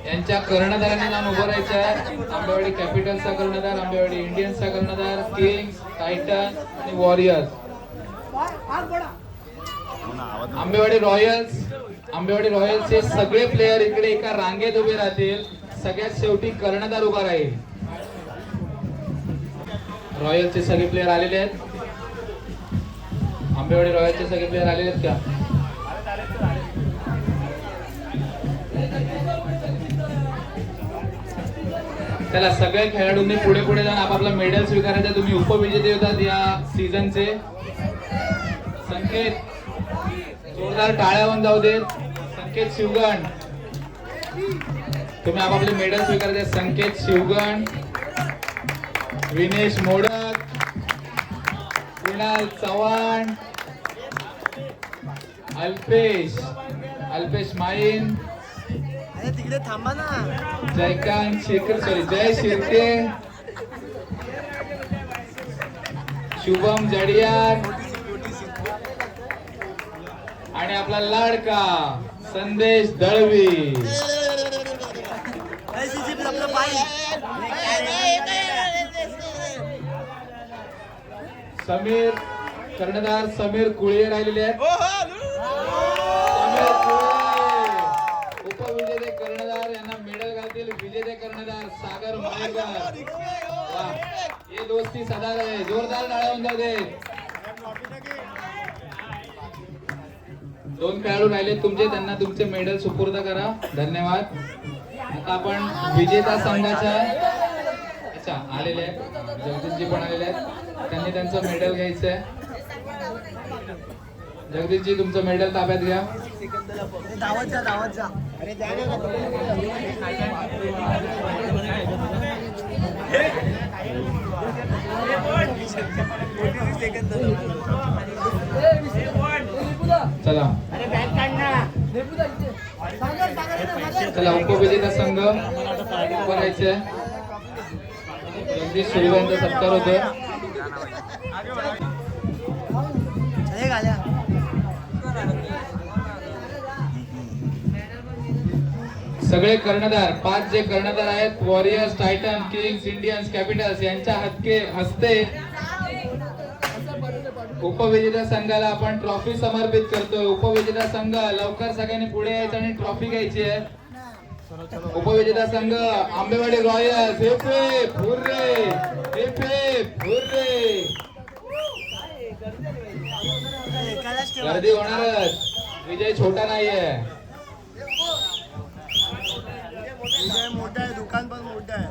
यांच्या कर्णधारांनी नाव उभं राहायचं आहे. आंबेवाडी कॅपिटल्सचा कर्णधार, आंबेवाडी इंडियन्सचा कर्णधार, किंग्स, टायटन आणि वॉरियर्स. आंबेवाडी रॉयल्सचे सगळे प्लेयर इकडे एका रांगेत उभे राहतील. सगळ्यात शेवटी कर्णधार उभा राहील. रॉयल्सचे सगळे प्लेयर आलेले आहेत. आंबेवाडी रॉयल्सचे सगळे प्लेयर आलेले आहेत का? त्याला सगळ्या खेळाडूंनी पुढे पुढे जाऊन आपापला मेडल स्वीकारायचा. तुम्ही उपविजेते होतात या सीझनचे. संकेत जोरदार टाळ्यावरून जाऊ देत. संकेत शिवगण, तुम्ही आपापले मेडल स्वीकारायचे. संकेत शिवगण, विनेश मोडक, कुणाल चव्हाण, अल्पेश माईन, तिकडे थांबा ना. जयकांत शेखर, जय शिर्के, शुभम जडियार आणि आपला लाडका संदेश दळवी. समीर कर्णधार समीर कुळे राहिलेले आहेत. उपविजेते कर्णधार यांना मेडल घालतील. विजेते कर्णधार सागर मळेकर. ये दोस्ती सदा रहे. जोरदार टाळ्या जाऊ दे. 2 खेळाडू राहिले तुमचे, त्यांना तुमचे मेडल सुपूर्द करा. धन्यवाद. आता आपण विजेता संघाच्या आलेले आहेत. जगदीशजी पण आलेले आहेत. त्यांनी त्यांचं मेडल घ्यायचंय. जगदीशजी तुमचं मेडल ताब्यात घ्या. धावत जा. चला चला उपविजेता संघ करायचे. जगदीश सूर्यवंत सत्कार होतोय. सगळे कर्णधार 5 जे कर्णधार आहेत, warriors, Titan, Kings, Indians, Capitals यांच्या हस्ते उपविजेता संघाला आपण ट्रॉफी समर्पित करतोय. उपविजेता संघ लवकर सगळ्यांनी पुढे यायचं आणि ट्रॉफी घ्यायची आहे. उपविजेता संघ आंबेवाडी रॉयल्स. गर्दी होणारच. विजय छोटा नाहीये. विजय मोठा आहे. दुकान पण मोठं आहे.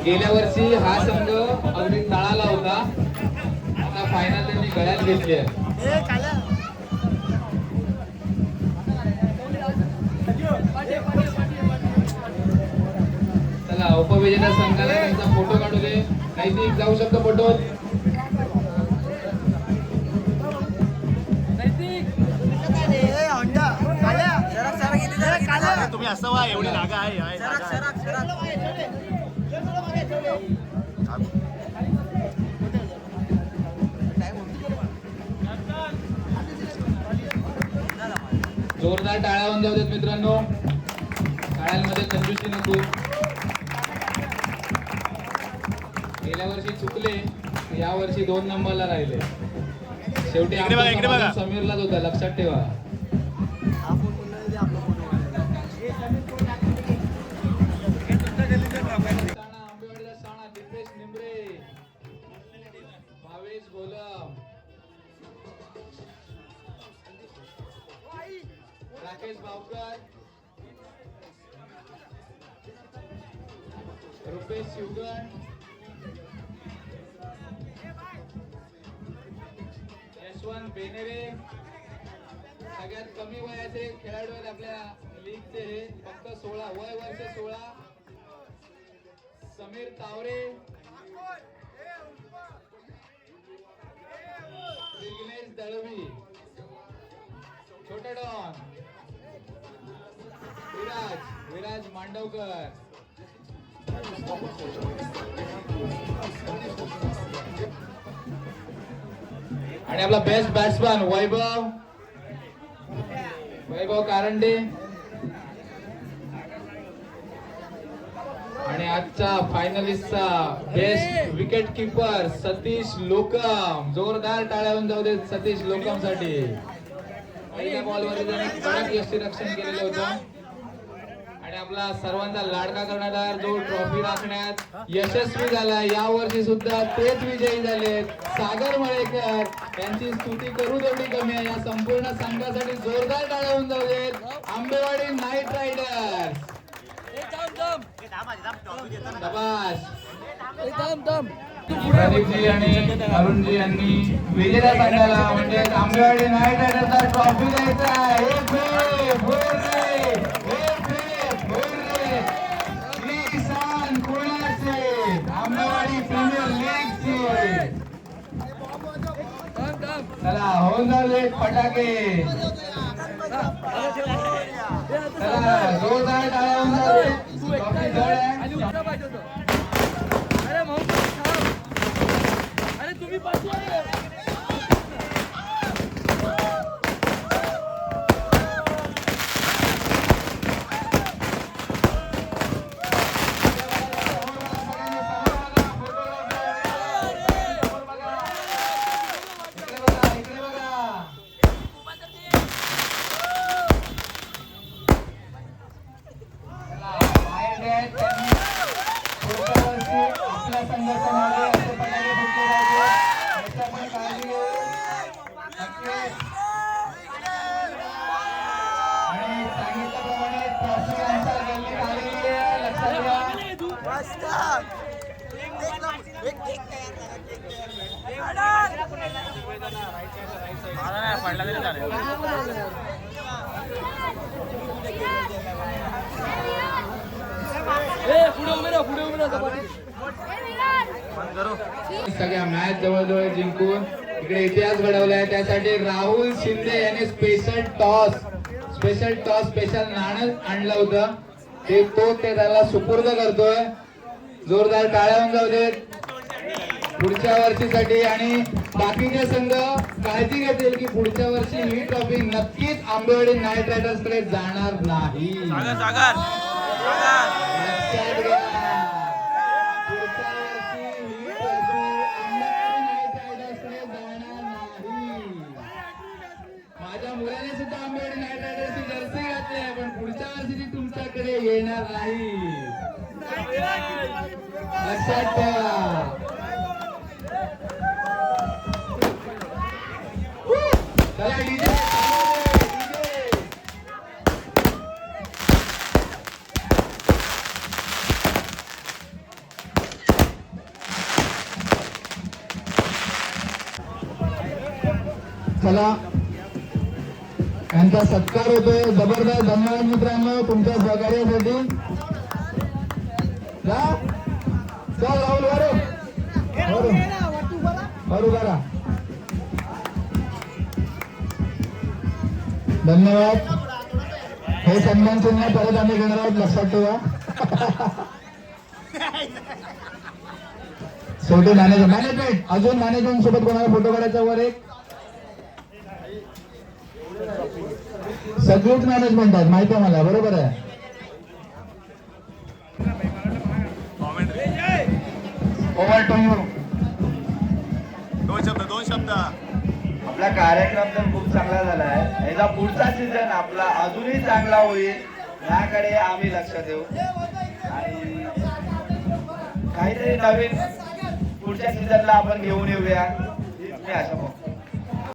गेल्या वर्षी हा संघ अगदी तळाला होता. आता फायनल त्यांनी गळ्यात घेतली आहे. चला उपविजेता संघाला त्यांचा फोटो काढू दे. नैतिक जाऊ शकतो फोटो. तुम्ही असं वा. एवढी जागा आहे. जोरदार टाळ्या होऊन जाऊ देत मित्रांनो. टाळ्यांमध्ये कंजूसी नको. गेल्या वर्षी चुकले, या वर्षी 2 नंबरला राहिले. शेवटी समीरलाच होता, लक्षात ठेवा. राकेश भावकर, रुपेश शिवगण, यशवंत बेनेरे. सगळ्यात कमी वयाचे खेळाडू आहेत आपल्या लीगचे. हे फक्त 16 वय वर्ष 16. समीर तावरे, विघ्नेश दळवी, छोटा डॉन, विराज मांडवकर, आणि आपला बेस्ट बॅट्समन वैभव कारंडे, आणि आजचा फायनलिस्टचा बेस्ट विकेट किपर सतीश लोकम. जोरदार टाळ्या होऊन जाऊ दे सतीश लोकम साठी. पहिल्या बॉलवर त्याने कडक यष्टीरक्षण केलेलं होतं आणि आपला सर्वांचा लाडका कर्णधार जो ट्रॉफी राखण्यात यशस्वी झाला. या वर्षी सुद्धा तेच विजयी झालेत सागर मळेकर. त्यांची स्तुती करू तेवढी कमी आहे. या संपूर्ण संघासाठी जोरदार टाळ्या होऊन जाऊ देत आंबेवाडी नाईट रायडर्स. प्रदीपजी आणि अरुणजी यांनी विजेत्या संघाला म्हणजे आंबेवाडी नाईट रायडर्सला ट्रॉफी द्यायचा आहे. किसान पुण्याचे आंबेवाडी प्रीमियर लीगची. चला होऊन जाऊ फटाके. चला जोरदार टाळ्या होऊन जाऊ दे. ट्रॉफी जवळ आहे. सगळ्या मॅच जवळजवळ जिंकून इकडे इतिहास घडवलाय. त्यासाठी राहुल शिंदे यांनी स्पेशल नाणं आणलं होतं ते त्याला सुपूर्द करतोय. जोरदार टाळ्या होऊन जाऊ देत पुढच्या वर्षीसाठी. आणि बाकीचे संघ काळजी घेतील की पुढच्या वर्षी ही ट्रॉफी नक्कीच आंबेवाडी नाईट रायडर्स कडे जाणार नाही. लक्षात घ्या पुढच्या वर्षी ही ट्रॉफी आंबेवाडी नाईट रायडर्स कडे जाणार नाही. माझ्या मुलाने सुद्धा आंबेवाडी नाईट रायडर्सची जर्सी घातली आहे पण पुढच्या वर्षी ती तुमच्याकडे येणार नाही. लक्षात ठेवा. चला डीजे चला यांचा सत्कार होतोय. जबरदस्त. धन्यवाद मित्रांनो तुमच्या सहकार्यासाठी. चल राहुल बरोबर. धन्यवाद. हे सन्मान चिन्ह परत आम्ही घेणार आहोत लक्षात ठेवा. शेवटी मॅनेजमेंट अजून मॅनेजमेंट सोबत कोणाला फोटो काढायचा वर एक सगळीच मॅनेजमेंट आहेत माहिती आहे मला. बरोबर आहे. Over to you. दोन शब्द. आपला कार्यक्रम तर खूप चांगला झाला आहे. याचा पुढचा सीझन आपला अजूनही चांगला होईल याकडे आम्ही लक्ष देऊ आणि काहीतरी नवीन पुढच्या सीझनला आपण घेऊन येऊया हीच मी आशा करतो.